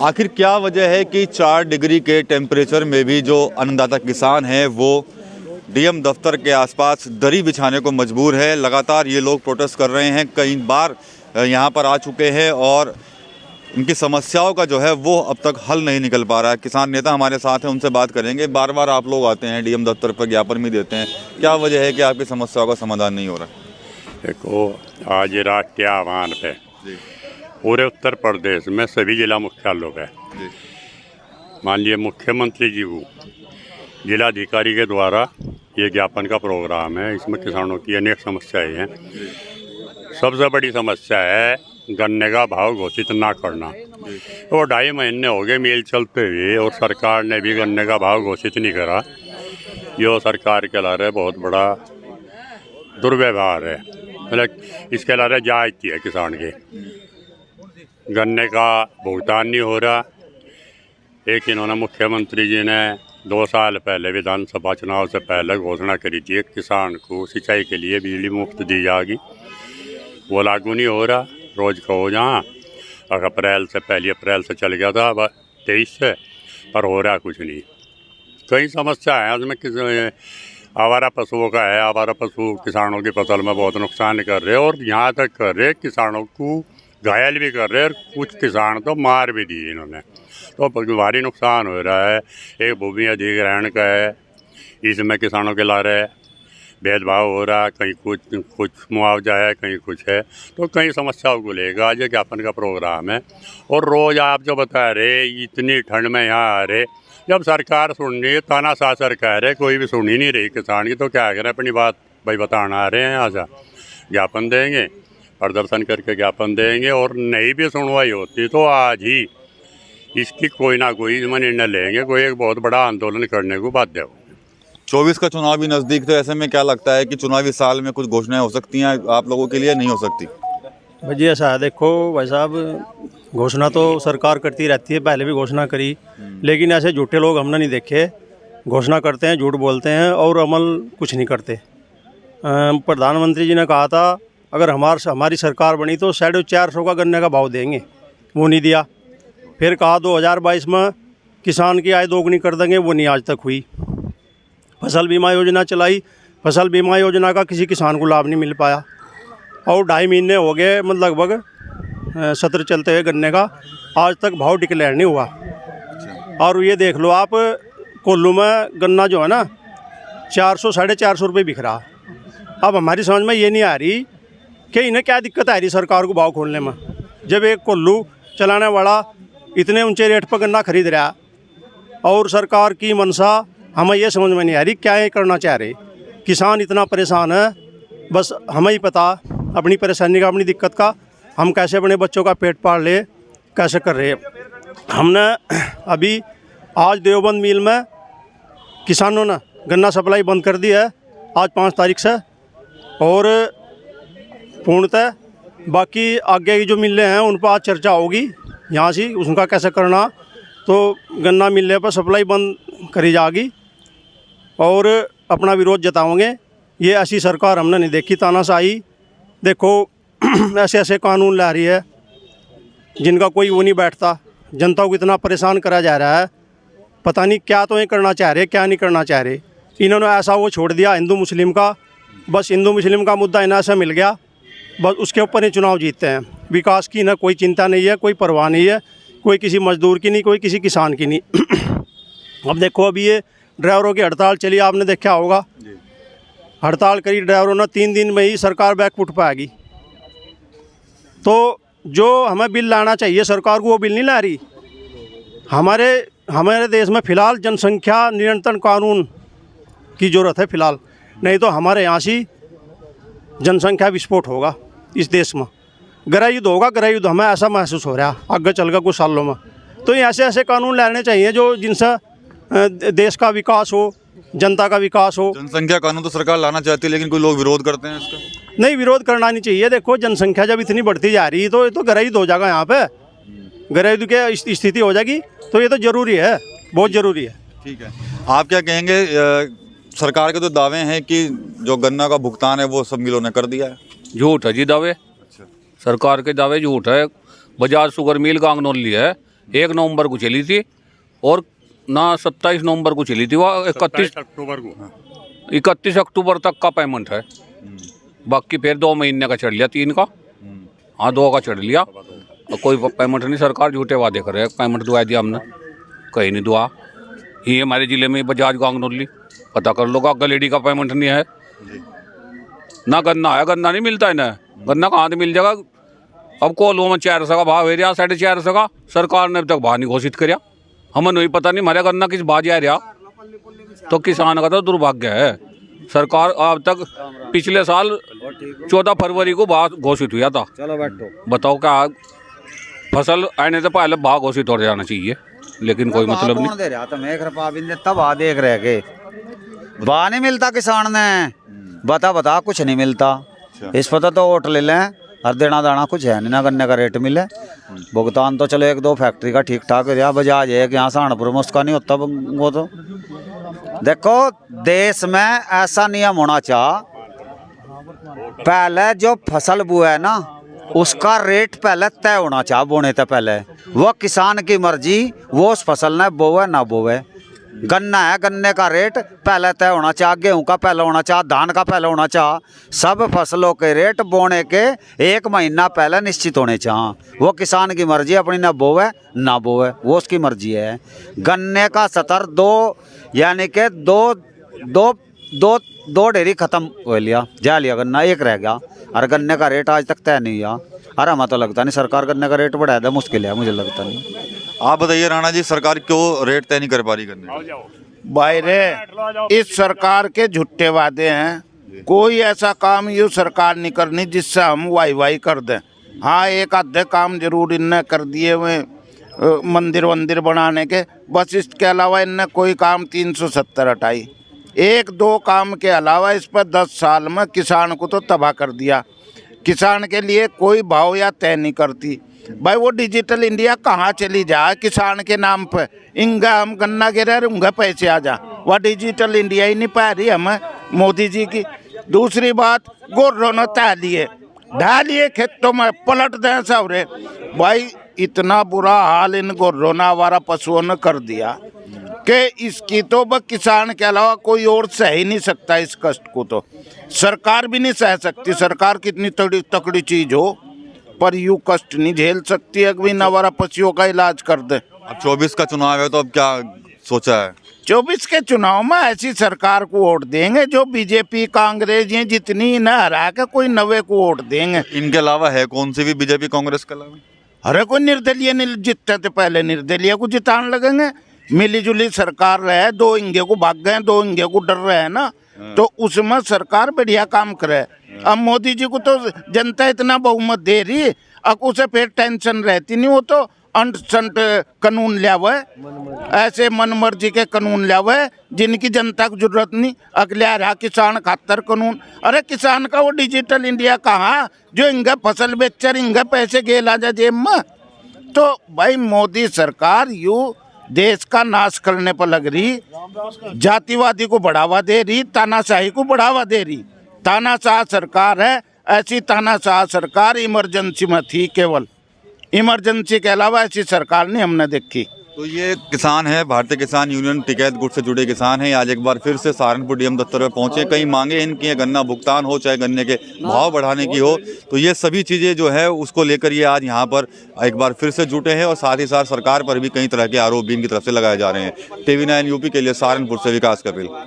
आखिर क्या वजह है कि 4 डिग्री के टेम्परेचर में भी जो अन्नदाता किसान हैं वो डीएम दफ्तर के आसपास दरी बिछाने को मजबूर है। लगातार ये लोग प्रोटेस्ट कर रहे हैं, कई बार यहाँ पर आ चुके हैं और इनकी समस्याओं का जो है वो अब तक हल नहीं निकल पा रहा है। किसान नेता हमारे साथ हैं, उनसे बात करेंगे। बार बार आप लोग आते हैं, डीएम दफ्तर पर ज्ञापन भी देते हैं, क्या वजह है कि आपकी समस्याओं का समाधान नहीं हो रहा? देखो, आज राष्ट्रीय आह्वान पे पूरे उत्तर प्रदेश में सभी जिला मुख्यालयों पे माननीय मुख्यमंत्री जी को जिलाधिकारी के द्वारा ये ज्ञापन का प्रोग्राम है। इसमें किसानों की अनेक समस्याएं हैं। सबसे बड़ी समस्या है गन्ने का भाव घोषित ना करना। तो 2.5 महीने हो गए मिल चलते हुए और सरकार ने भी गन्ने का भाव घोषित नहीं करा। ये सरकार के ला रहे बहुत बड़ा दुर्व्यवहार है। मतलब इसके ला रहे जायज़ है किसान के गन्ने का भुगतान नहीं हो रहा। एक इन्होंने मुख्यमंत्री जी ने 2 साल पहले विधानसभा चुनाव से पहले घोषणा करी थी किसान को सिंचाई के लिए बिजली मुफ्त दी जाएगी। वो लागू नहीं हो रहा। रोज़ कहो जहाँ अप्रैल से, पहली अप्रैल से चल गया था, अब 23 से, पर हो रहा कुछ नहीं। कई समस्या है उसमें। आवारा पशुओं का है। आवारा पशु किसानों की फसल में बहुत नुकसान कर रहे हैं और यहाँ तक कर रहे किसानों को घायल भी कर रहे हैं और कुछ किसान तो मार भी दिए इन्होंने। तो भारी नुकसान हो रहा है। एक भूमि अधिग्रहण का है, इसमें किसानों के ला रहे भेदभाव हो रहा है। कहीं कुछ मुआवजा है, कहीं कुछ है। तो कई समस्याओं को लेकर आज ज्ञापन का प्रोग्राम है। और रोज़ आप जो बता रहे इतनी ठंड में यहाँ आ रहे, जब सरकार सुन रही है, तानाशाह कह रहे, कोई भी सुन ही नहीं रही किसान की, तो क्या करें? अपनी बात भाई बताना आ रहे हैं, यहाँ से ज्ञापन देंगे, प्रदर्शन करके ज्ञापन देंगे। और नहीं भी सुनवाई होती तो आज ही इसकी कोई ना कोई इसमें निर्णय लेंगे। कोई एक बहुत बड़ा आंदोलन करने को बाध्य हो। 24 का चुनाव भी नज़दीक, तो ऐसे में क्या लगता है कि चुनावी साल में कुछ घोषणाएं हो सकती हैं आप लोगों के लिए, नहीं हो सकती? जी ऐसा है, देखो भाई साहब, घोषणा तो सरकार करती रहती है, पहले भी घोषणा करी, लेकिन ऐसे झूठे लोग हमने नहीं देखे। घोषणा करते हैं, झूठ बोलते हैं और अमल कुछ नहीं करते। प्रधानमंत्री जी ने कहा था अगर हमारी सरकार बनी तो 450 का गन्ने का भाव देंगे, वो नहीं दिया। फिर कहा 2022 में किसान की आय दोगुनी कर देंगे, वो नहीं आज तक हुई। फसल बीमा योजना चलाई, फसल बीमा योजना का किसी किसान को लाभ नहीं मिल पाया। और 2.5 महीने हो गए, मतलब लगभग सत्र चलते हुए गन्ने का, आज तक भाव डिक्लेयर नहीं हुआ। और ये देख लो आप, कोल्लू में गन्ना जो है ना 400-450 रुपये बिक रहा। अब हमारी समझ में ये नहीं आ रही कि इन्हें क्या दिक्कत आ रही सरकार को भाव खोलने में, जब एक कोल्लू चलाने वाला इतने ऊंचे रेट पर गन्ना खरीद रहा। और सरकार की मंशा हमें ये समझ में नहीं आ रही, क्या ये करना चाह रहे। किसान इतना परेशान है, बस हमें ही पता अपनी परेशानी का, अपनी दिक्कत का, हम कैसे अपने बच्चों का पेट पाल ले, कैसे कर रहे। हमने अभी आज देवबंद मिल में किसानों ने गन्ना सप्लाई बंद कर दी है आज 5 तारीख से, और पूर्णतः बाकी आगे की जो मिलें हैं उन पर आज चर्चा होगी यहाँ से, उनका कैसे करना। तो गन्ना मिलने पर सप्लाई बंद करी जाएगी और अपना विरोध जताओगे। ये ऐसी सरकार हमने नहीं देखी, तानाशाही। देखो ऐसे ऐसे कानून ला रही है जिनका कोई वो नहीं बैठता। जनता को इतना परेशान करा जा रहा है, पता नहीं क्या तो ये करना चाह रहे, क्या नहीं करना चाह रहे। इन्होंने ऐसा वो छोड़ दिया हिंदू मुस्लिम का, बस हिंदू मुस्लिम का मुद्दा इन्हें ऐसा मिल गया, बस उसके ऊपर ही चुनाव जीतते हैं। विकास की ना कोई चिंता नहीं है, कोई परवाह नहीं है, कोई किसी मजदूर की नहीं, कोई किसी किसान की नहीं। अब देखो, अभी ये ड्राइवरों की हड़ताल चली, आपने देखा होगा। हड़ताल करी ड्राइवरों ने, 3 दिन में ही सरकार बैकफुट पाएगी। तो जो हमें बिल लाना चाहिए सरकार को, वो बिल नहीं ला रही। हमारे देश में फ़िलहाल जनसंख्या नियंत्रण कानून की ज़रूरत है फ़िलहाल, नहीं तो हमारे यहाँ से जनसंख्या विस्फोट होगा इस देश में। गृह युद्ध होगा, गृह युद्ध हमें ऐसा महसूस हो रहा है आगे चल कर कुछ सालों में। तो ये ऐसे ऐसे कानून लाने चाहिए जो जिनसे देश का विकास हो, जनता का विकास हो। जनसंख्या कानून तो सरकार लाना चाहती है, लेकिन कोई लोग विरोध करते हैं इसका। नहीं, विरोध करना नहीं चाहिए। देखो, जनसंख्या जब इतनी बढ़ती जा रही है तो ये तो गृह युद्ध हो जाएगा यहाँ पे, गृह युद्ध की स्थिति हो जाएगी। तो ये तो ज़रूरी है, बहुत ज़रूरी है। ठीक है, आप क्या कहेंगे? सरकार के तो दावे हैं कि जो गन्ना का भुगतान है वो सब मिलों ने कर दिया है। झूठ है जी दावे। सरकार के दावे झूठ है। बजाज शुगर मिल गांगनौली है, 1 नवंबर को चली थी और ना 27 नवंबर को चली थी, वो 31 अक्टूबर को 31 अक्टूबर तक का पेमेंट है। बाकी फिर 2 महीने का चढ़ लिया, 3 का, हाँ 2 का चढ़ लिया, और कोई पेमेंट नहीं। सरकार झूठे वादे कर रहे हैं, पेमेंट दुआ दिया हमने, कहीं नहीं दुआ। ये हमारे जिले में बजाज गांगनोली, पता कर लो, गलेडी का पेमेंट नहीं है ना। गन्ना है, गन्ना नहीं मिलता है ना, गन्ना कहाँ से मिल जाएगा। अब कोलू में 400 का भाव है रहा, 450 का, सरकार ने अब तक भाव नहीं घोषित कराया। हमें नहीं पता नहीं हमारे गन्ना किस भाव जा रहा, तो किसान का तो दुर्भाग्य है। सरकार अब तक पिछले साल 14 फरवरी को भाव घोषित हुआ था। चलो बैठो, बताओ क्या फसल आने से पहले भाव घोषित हो जाना चाहिए, लेकिन कोई मतलब नहीं। दे रहा तुम 1 रुपया भी नहीं, तब आ देख रहे के बा नहीं मिलता किसान ने, बता कुछ नहीं मिलता। इस पर तो वोट ले लें, हर देना दाना कुछ है नहीं ना, गन्ने का रेट मिले। भुगतान तो चलो 1-2 फैक्ट्री का ठीक ठाक है, बजाज है कि यहाँ सहारनपुर में उसका नहीं होता। वो तो देखो देश में ऐसा नियम होना चाह, पहले जो फसल बुआ है ना उसका रेट पहले तय होना चाह, बोने से पहले। वो किसान की मर्जी, वो उस फसल ने बोवे ना बोवे। गन्ना है, गन्ने का रेट पहले तय होना चाह, गेहूं का पहले होना चाह, धान का पहले होना चाह। सब फसलों के रेट बोने के 1 महीना पहले निश्चित होने चाह। वो किसान की मर्जी, अपनी ना बोवे ना बोवे, वो उसकी मर्जी है। गन्ने का 2 यानी कि दो डेरी खत्म हो लिया, जा लिया गन्ना, 1 रह गया। और गन्ने का रेट आज तक तय नहीं हुआ। अरे हमें तो लगता नहीं सरकार गन्ने का रेट बढ़ा दे, मुश्किल है, मुझे लगता नहीं। आप बताइए राणा जी, सरकार क्यों रेट तय नहीं कर पा रही गन्ने? बाहरे इस सरकार के झूठे वादे हैं। कोई ऐसा काम ये सरकार नहीं करनी जिससे हम वाई कर दें। हाँ, एक आधे काम जरूर इनने कर दिए हुए, मंदिर वंदिर बनाने के, बस इसके अलावा इनने कोई काम 370 हटाई। 1-2 काम के अलावा इस पर 10 साल में किसान को तो तबाह कर दिया। किसान के लिए कोई भाव या तय नहीं करती। भाई वो डिजिटल इंडिया कहाँ चली जाए किसान के नाम पे, इंगा हम गन्ना गिरा उंगा पैसे आ जा, वह डिजिटल इंडिया ही नहीं पा रही हमें मोदी जी की। दूसरी बात, गोर्रों ने ढालिए खेतों में पलट दें सवरे। भाई इतना बुरा हाल इन गोर्रों ने, आवारा पशुओं ने कर दिया कि इसकी तो बस किसान के अलावा कोई और सह ही नहीं सकता। इस कष्ट को तो सरकार भी नहीं सह सकती। सरकार कितनी तकड़ी चीज हो, पर यूँ कष्ट नहीं झेल सकती है कि नवारा पशुओं का इलाज कर दे। अब 24 का चुनाव है, तो अब क्या सोचा है? 24 के चुनाव में ऐसी सरकार को वोट देंगे जो बीजेपी कांग्रेस ये जितनी न हरा के कोई नवे को वोट देंगे। इनके अलावा है कौन सी भी बीजेपी कांग्रेस के अलावा? अरे कोई निर्दलीय जीतते थे, पहले निर्दलीय को जिताने लगेंगे। मिली जुली सरकार रहे, 2 इंगे को भाग गए, 2 इंगे को डर रहे हैं ना, तो उसमें सरकार बढ़िया काम करे। अब मोदी जी को तो जनता इतना बहुमत दे रही, अब उसे फिर टेंशन रहती नहीं। वो तो अंट संट कानून लिया हुआ है, ऐसे मन मर्जी के कानून लिया हुआ है जिनकी जनता को जरूरत नहीं। अगले रहा किसान खातर कानून। अरे किसान का वो डिजिटल इंडिया कहाँ, जो इंगे फसल बेचकर इंगे पैसे गेला जा जेब में। तो भाई मोदी सरकार यूँ देश का नाश करने पर लग रही, जातिवादी को बढ़ावा दे रही, तानाशाही को बढ़ावा दे रही। तानाशाह सरकार है। ऐसी तानाशाह सरकार इमरजेंसी में थी, केवल इमरजेंसी के अलावा ऐसी सरकार नहीं हमने देखी। तो ये किसान है, भारतीय किसान यूनियन टिकैत गुट से जुड़े किसान हैं। आज एक बार फिर से सहारनपुर डीएम दफ्तर में पहुंचे। कई मांगे इनकी है, गन्ना भुगतान हो, चाहे गन्ने के भाव बढ़ाने की हो, तो ये सभी चीज़ें जो है उसको लेकर ये आज यहाँ पर एक बार फिर से जुटे हैं। और साथ ही साथ सरकार पर भी कई तरह के आरोप भी इनकी तरफ से लगाए जा रहे हैं। TV9 यूपी के लिए सहारनपुर से विकास कपिल।